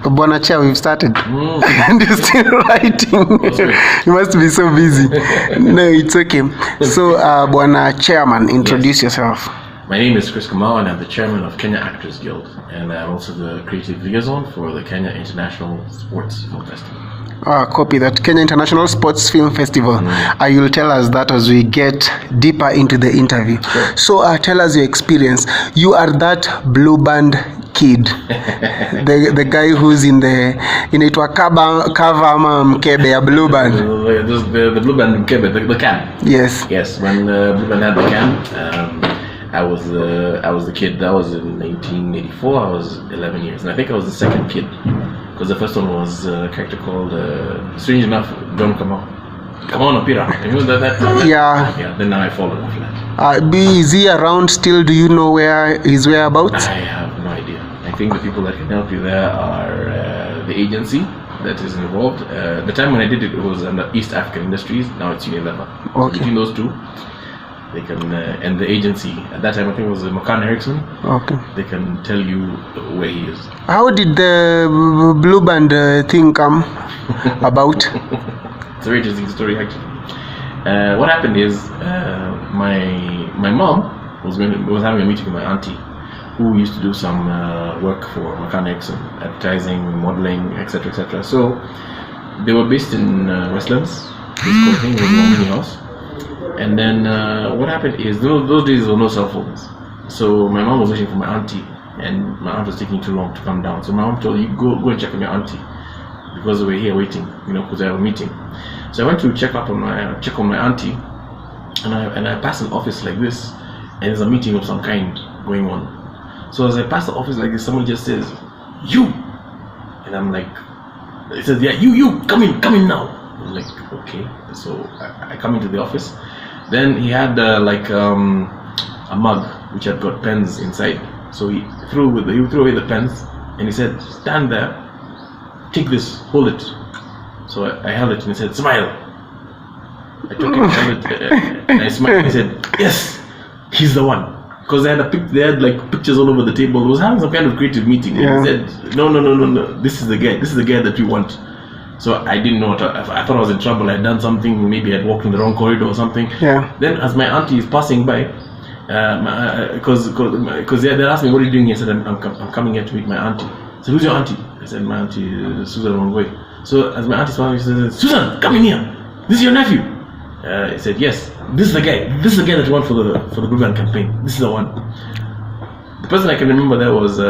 Bwana Chair, we've started. And you're still writing. You must be so busy. No, it's okay. So, Bwana Chairman, introduce yourself. My name is Kamau, and I'm the chairman of Kenya Actors Guild, and I'm also the creative liaison for the Kenya International Sports Film Festival. Copy that. Kenya International Sports Film Festival. You'll tell us that as we get deeper into the interview. Sure. So tell us your experience. You are that Blueband kid, the guy who's in inaitwa cover Mkebe, a Blueband. The Blueband Mkebe, the can. Yes. Yes. When Blueband had the can, I was the kid. That was in 1984. I was 11 years, and I think I was the second kid. Because the first one was a character called, strange enough, John Kamau. Kamau no Pira. Remember that? Yeah. Yeah, then now I followed after that. Is he around still? Do you know where his whereabouts? I have no idea. I think the people that can help you there are the agency that is involved. The time when I did it, it was under East African Industries. Now it's Unilever. Okay. Between those two, they can, and the agency at that time I think it was McCann Erickson. Okay. They can tell you where he is. How did the Blueband thing come about? It's a very interesting story actually. What happened is my mom was having a meeting with my auntie, who used to do some work for McCann Erickson, advertising, modeling, etc., etc. So they were based in Westlands. This thing was a mini house. And then what happened is those days there were no cell phones, so my mom was waiting for my auntie, and my aunt was taking too long to come down. So my mom told me, go and check on your auntie, because we were here waiting, because I have a meeting. So I went to check on my auntie, and I passed an office like this, and there's a meeting of some kind going on. So as I pass the office like this, someone just says, "You," and I'm like, it says, "Yeah, you, come in now." I'm like, okay. So I come into the office. Then he had a mug which had got pens inside. So he threw away the pens, and he said, "Stand there, take this, hold it." So I held it, and he said, "Smile." I took it, held it, and I smiled. He said, "Yes, he's the one." Because they had like pictures all over the table. It was having some kind of creative meeting. Yeah. And he said, "No, this is the guy. This is the guy that we want." So I didn't know what I thought I was in trouble. I'd done something. Maybe I'd walked in the wrong corridor or something. Yeah. Then as my auntie is passing by, because they're asking me, "What are you doing here?" I said, I'm coming here to meet my auntie. I said, "Who's your auntie?" I said, "My auntie is Susan Wangwe." So as my auntie passing, she said, "Susan, come in here. This is your nephew." I said, "Yes, this is the guy. This is the guy that you want for the Blueband campaign. This is the one." The person I can remember there was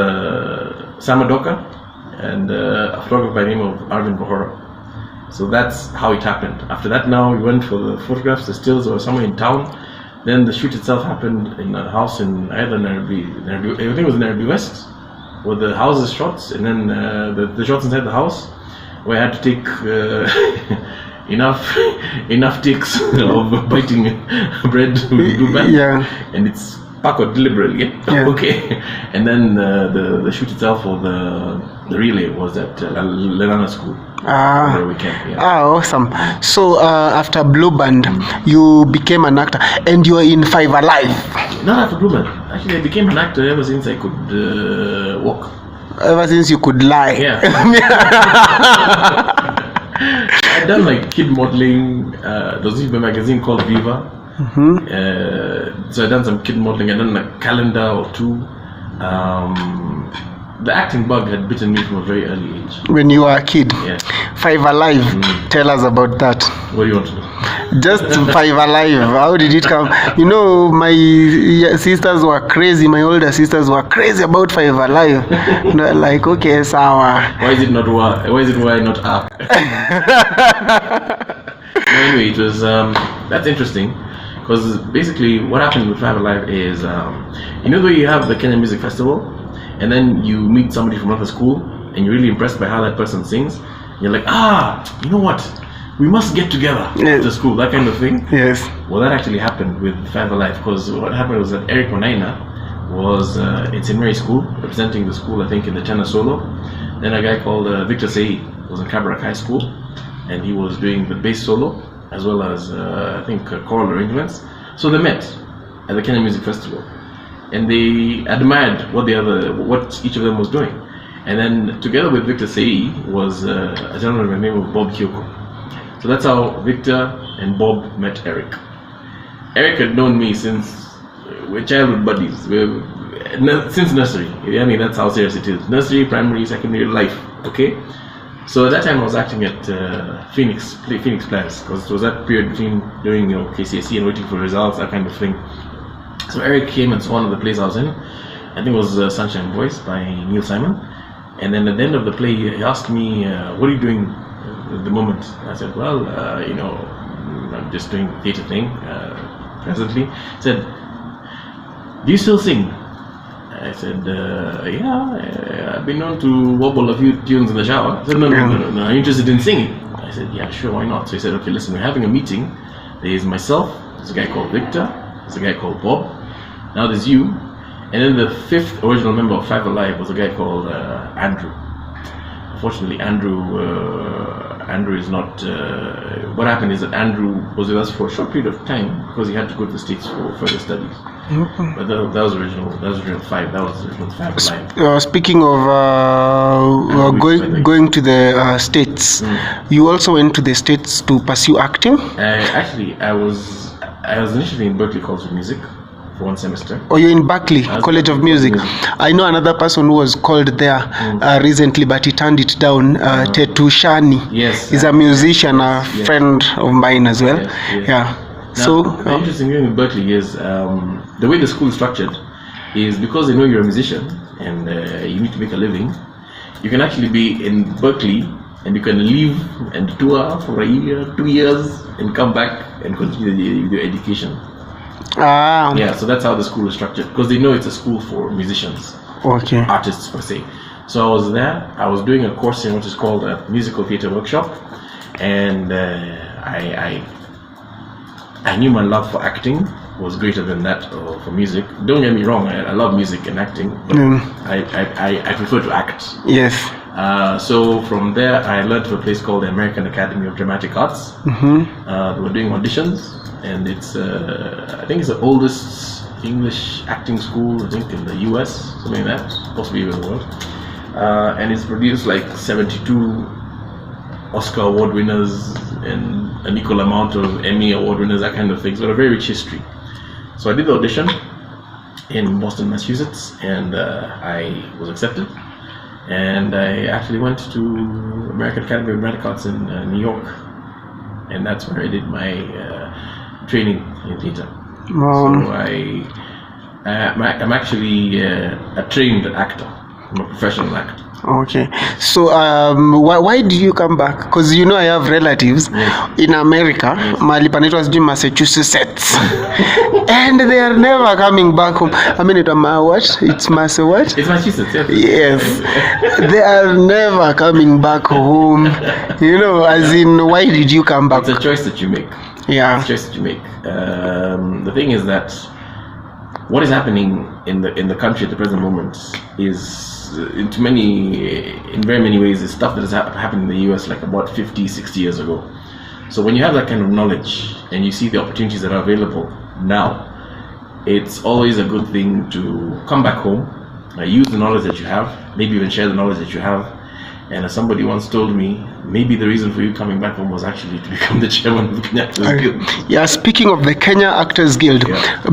Samadoka and a photographer by the name of Arvind Bohora. So that's how it happened. After that, now we went for the photographs. The stills were somewhere in town. Then the shoot itself happened in a house in either Nairobi, I think it was Nairobi West, where the house is shots, and then the shots inside the house, where I had to take enough takes of biting bread with Blueband. Yeah. And it's backward deliberately. Yeah. Okay. And then the shoot itself, or the relay, was at Lelana School. Where we came, yeah. Awesome. So after Blueband, you became an actor, and you are in Five Alive. Not after Blueband. Actually, I became an actor ever since I could walk. Ever since you could lie. Yeah. I'd done like kid modeling. There was a magazine called Viva. So I'd done some kid modeling. I'd done a calendar or two. The acting bug had bitten me from a very early age. When you were a kid? Yeah. Five Alive, tell us about that. What do you want to know? Just Five Alive, how did it come? My sisters were crazy, my older sisters were crazy about Five Alive. They're like, okay, sour. Why is it why not up? Anyway, it was, that's interesting. Because basically what happened with Five Alive is, the way you have the Kenya Music Festival, and then you meet somebody from another school, and you're really impressed by how that person sings. You're like, you know what? We must get together after school, that kind of thing. Yes. Well, that actually happened with Five Alive, because what happened was that Eric Onaina was in St. Mary's School, representing the school, I think, in the tenor solo. Then a guy called Victor Sei was in Kabarak High School, and he was doing the bass solo, as well as, I think, choral arrangements. So they met at the Kenya Music Festival, and they admired what each of them was doing. And then together with Victor Sei was a gentleman by the name of Bob Kyoko. So that's how Victor and Bob met Eric. Eric had known me since we're childhood buddies. Since nursery. I mean, that's how serious it is. Nursery, primary, secondary, life. Okay? So at that time I was acting at Phoenix Plans, because it was that period between doing KCSE and waiting for results, that kind of thing. So Eric came and saw one of the plays I was in. I think it was Sunshine Voice by Neil Simon. And then at the end of the play, he asked me, what are you doing at the moment? I said, well, I'm just doing the theatre thing presently. He said, do you still sing? I said, yeah, I've been known to wobble a few tunes in the shower. I said, no, are you interested in singing? I said, yeah, sure, why not? So he said, okay, listen, we're having a meeting. There's myself, there's a guy called Victor, there's a guy called Bob, now there's you. And then the fifth original member of Five Alive was a guy called Andrew. Unfortunately, Andrew is not. What happened is that Andrew was with us for a short period of time because he had to go to the States for further studies. Mm-hmm. But that was original. That was original Five. That was original Five Alive. Speaking of going to the States, you also went to the States to pursue acting. Actually, I was initially in Berklee College of Music. For one semester. Oh, you're in Berklee College of Music. I know another person who was called there recently, but he turned it down. Tetu Shani. Yes, he's a musician, a friend of mine as well. Yes. Yeah. Now, so the interesting thing in Berklee is the way the school is structured is because they know you're a musician and you need to make a living. You can actually be in Berklee and you can leave and tour for a year, 2 years, and come back and continue your education. Yeah, so that's how the school is structured, because they know it's a school for musicians, artists per se. So I was there. I was doing a course in what is called a musical theatre workshop, and I knew my love for acting was greater than that for music. Don't get me wrong, I love music and acting, but I prefer to act. Yes. So from there, I learned to a place called the American Academy of Dramatic Arts. They were doing auditions. And it's, I think it's the oldest English acting school, I think, in the US, something like that, possibly even the world. And it's produced like 72 Oscar award winners and an equal amount of Emmy award winners, that kind of thing. So a very rich history. So I did the audition in Boston, Massachusetts, and I was accepted. And I actually went to American Academy of Dramatic Arts in New York. And that's where I did my training in theatre. So I'm actually a trained actor. I'm a professional actor. Okay. So why did you come back? Because I have relatives in America, mahali panaitwa sijui Massachusetts, and they are never coming back home. I mean, it's what? It's what? It's Massachusetts. Yes. They are never coming back home. As in, why did you come back? It's a choice that you make. Yeah. It's a choice that you make. The thing is that what is happening in the country at the present moment is in very many ways is stuff that has happened in the US like about 50, 60 years ago. So when you have that kind of knowledge and you see the opportunities that are available now, it's always a good thing to come back home, use the knowledge that you have, maybe even share the knowledge that you have. And as somebody once told me, maybe the reason for you coming back home was actually to become the chairman of the Kenya Actors Guild. Yeah, speaking of the Kenya Actors Guild,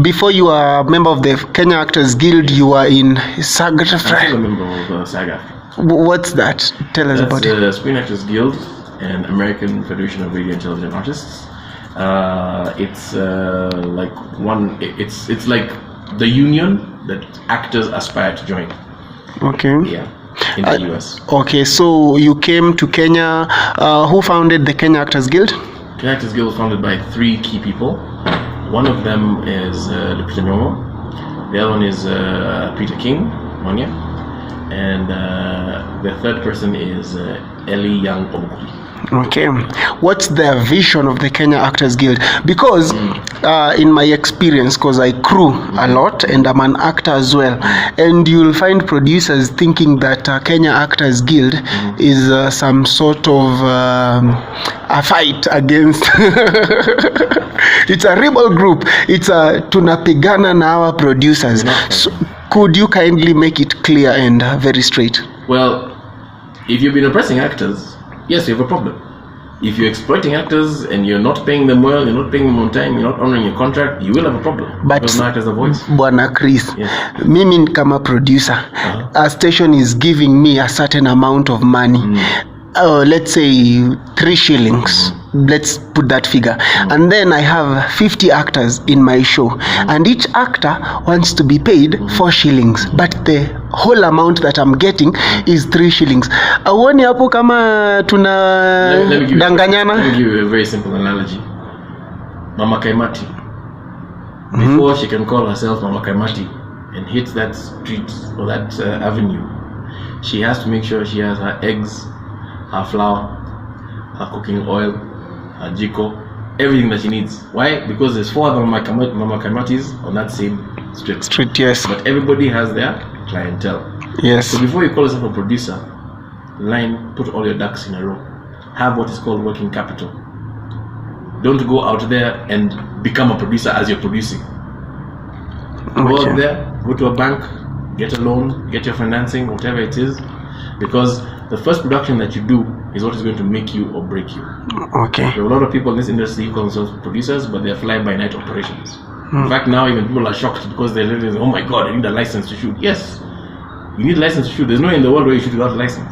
before you were a member of the Kenya Actors Guild, you were in SAG. I'm still a member of SAG. What's that? Tell us about it. That's the Screen Actors Guild and American Federation of Radio and Television Artists. It's like the union that actors aspire to join. Okay. Yeah. In the US. Okay, so you came to Kenya. Who founded the Kenya Actors Guild? Kenya Actors Guild was founded by 3 key people. One of them is Lupita Nyong'o. The other one is Peter King, Monya. And the third person is Ellie Young Omukuli. Okay, what's the vision of the Kenya Actors Guild? Because in my experience, because I crew a lot and I'm an actor as well, and you'll find producers thinking that Kenya Actors Guild is some sort of a fight against it's a rebel group. It's a tunapigana na our producers. So, could you kindly make it clear and very straight? Well, if you've been oppressing actors, yes, you have a problem. If you're exploiting actors and you're not paying them well, you're not paying them on time, you're not honoring your contract, you will have a problem. But because no actor has a voice. Bwana Chris, Yes. mimi kama producer, a station is giving me a certain amount of money. Let's say 3 shillings. Let's put that figure. And then I have 50 actors in my show. And each actor wants to be paid 4 shillings. But the whole amount that I'm getting is 3 shillings. Auoni hapo kama tuna danganyana? Let me give you a very simple analogy. Mama Kaimati. Before she can call herself Mama Kaimati and hit that street or that avenue, she has to make sure she has her eggs, her flour, her cooking oil, her jiko, everything that she needs. Why? Because there's 4 other Mama Kaimatis on that same street. Yes. But everybody has their clientele. Yes. So before you call yourself a producer, put all your ducks in a row. Have what is called working capital. Don't go out there and become a producer as you're producing. Go out there, go to a bank, get a loan, get your financing, whatever it is, because the first production that you do is what is going to make you or break you. Okay. There are a lot of people in this industry who call themselves producers, but they're fly-by-night operations. In fact, now even people are shocked because they're living, oh my God, I need a license to shoot. Yes, you need a license to shoot. There's no way in the world where you shoot without a license.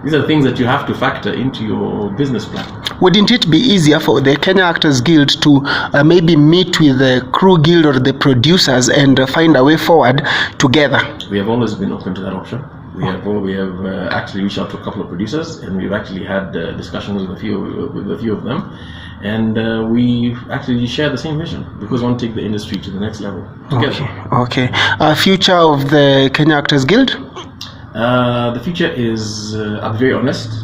These are things that you have to factor into your business plan. Wouldn't it be easier for the Kenya Actors Guild to maybe meet with the crew guild or the producers and find a way forward together? We have always been open to that option. We have actually reached out to a couple of producers, and we've actually had discussions with a few of them, and we actually share the same vision because we want to take the industry to the next level together. Okay. Future of the Kenya Actors Guild? The future is, I'll be very honest,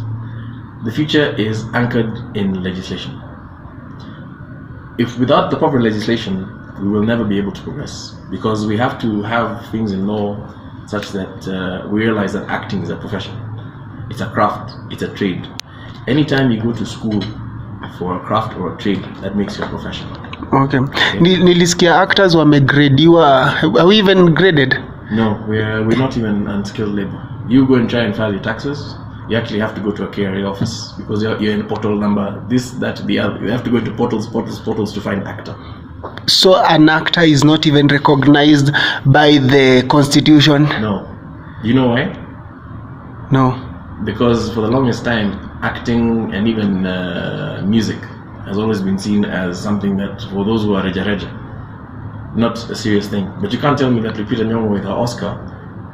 the future is anchored in legislation. If without the proper legislation, we will never be able to progress, because we have to have things in law such that we realize that acting is a profession. It's a craft, it's a trade. Anytime you go to school for a craft or a trade, that makes you a professional. Okay. Nilisikia actors wamegradiwa. Are we even graded? No, we're not even unskilled labor. You go and try and file your taxes, you actually have to go to a KRA office because you're in portal number this, that, the other. You have to go into portals to find actor. So an actor is not even recognized by the constitution? No. You know why? No. Because for the longest time, acting and even music has always been seen as something that for those who are reja, not a serious thing. But you can't tell me that Lupita Nyong'o with her Oscar,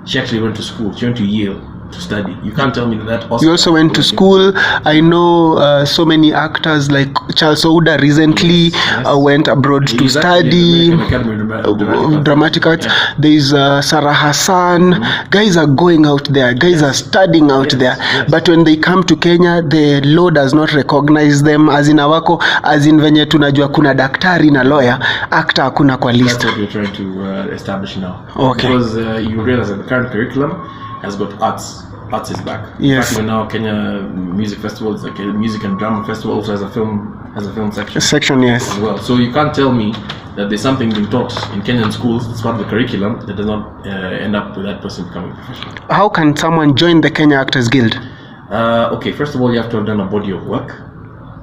she actually went to school. She went to Yale to study. You can't tell me that Oscar. You also went to school. I know so many actors like Charles Ouda recently went abroad to study dramatic arts. Yeah. There is Sarah Hassan. Guys are going out there. Guys are studying out there. Yes. But when they come to Kenya, the law does not recognize them. As in awako, as in venye tunajua kuna daktari na lawyer, actor hakuna kwa list. That's what we're trying to establish now. Okay. Because you realize that the current curriculum has got arts. Arts is back. Yes. In fact, even now Kenya Music Festival is like a music and drama festival, also has a film section. Section, yes. As well. So you can't tell me that there's something being taught in Kenyan schools that's part of the curriculum that does not end up with that person becoming a professional. How can someone join the Kenya Actors Guild? Okay, first of all, you have to have done a body of work.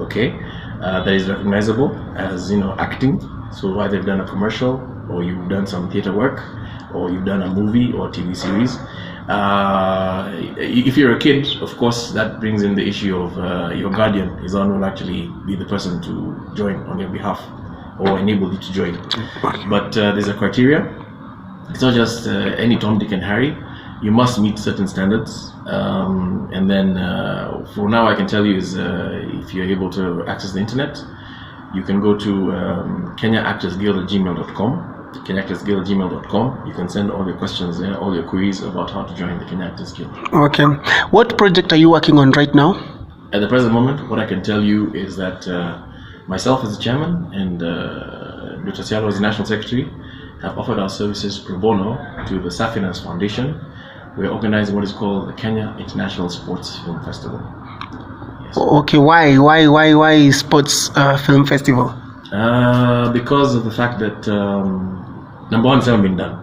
Okay, that is recognizable as acting. So either you've done a commercial, or you've done some theater work, or you've done a movie or TV series. If you're a kid, of course, that brings in the issue of your guardian is the one who will actually be the person to join on your behalf or enable you to join. But there's a criteria. It's not just any Tom, Dick, and Harry. You must meet certain standards. And then for now, I can tell you is if you're able to access the internet, you can go to kenyaactorsguild@gmail.com. kenyaactorsguild@gmail.com. You can send all your questions there, all your queries about how to join the Kenya Actors Guild. Okay. What project are you working on right now? At the present moment, what I can tell you is that myself as the chairman and Dr. Sialo as the national secretary have offered our services pro bono to the Safinas Foundation. We're organizing what is called the Kenya International Sports Film Festival. Yes. Okay, why sports film festival? Because of the fact that number one, it's never been done.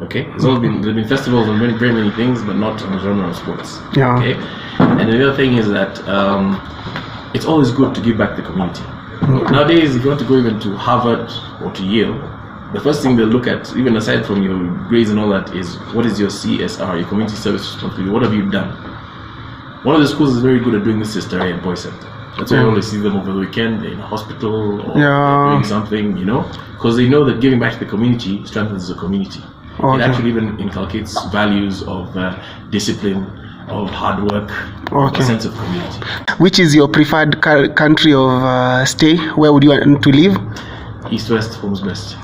Okay, there've been festivals on very many things, but not on the genre of sports. Yeah. Okay, and the other thing is that it's always good to give back to the community. Nowadays, if you want to go even to Harvard or to Yale, the first thing they'll look at, even aside from your grades and all that, is what is your CSR, your community service responsibility? What have you done? One of the schools is very good at doing this is Terrain and Boys Center. That's why you always see them over the weekend in a hospital or doing something, because they know that giving back to the community strengthens the community. Okay. It actually even inculcates values of discipline, of hard work, of a sense of community. Which is your preferred country of stay? Where would you want to live? East, West, home's best.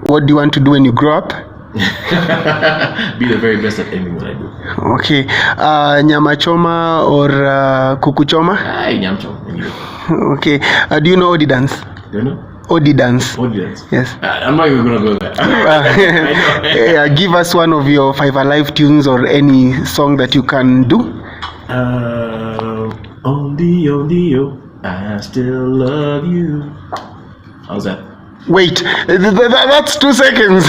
What do you want to do when you grow up? Be the very best at anything that I do. Okay. Nyama choma or kuku choma? Nyam choma. Anyway. Okay. Do you know Odi dance? Do you know? Odi dance. Odi dance? Yes. I'm not even going to go there. Yeah, give us one of your Five Alive tunes or any song that you can do. Only, I still love you. How's that? Wait, that's 2 seconds.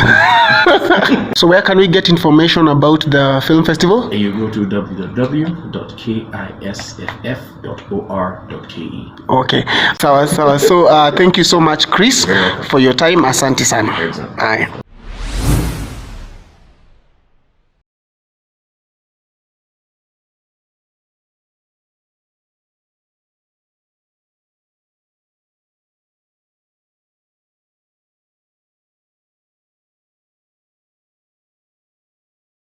So where can we get information about the film festival? You go to www.kisff.or.ke. Okay. So thank you so much, Chris, for your time. Asante sana. Very well. Aye.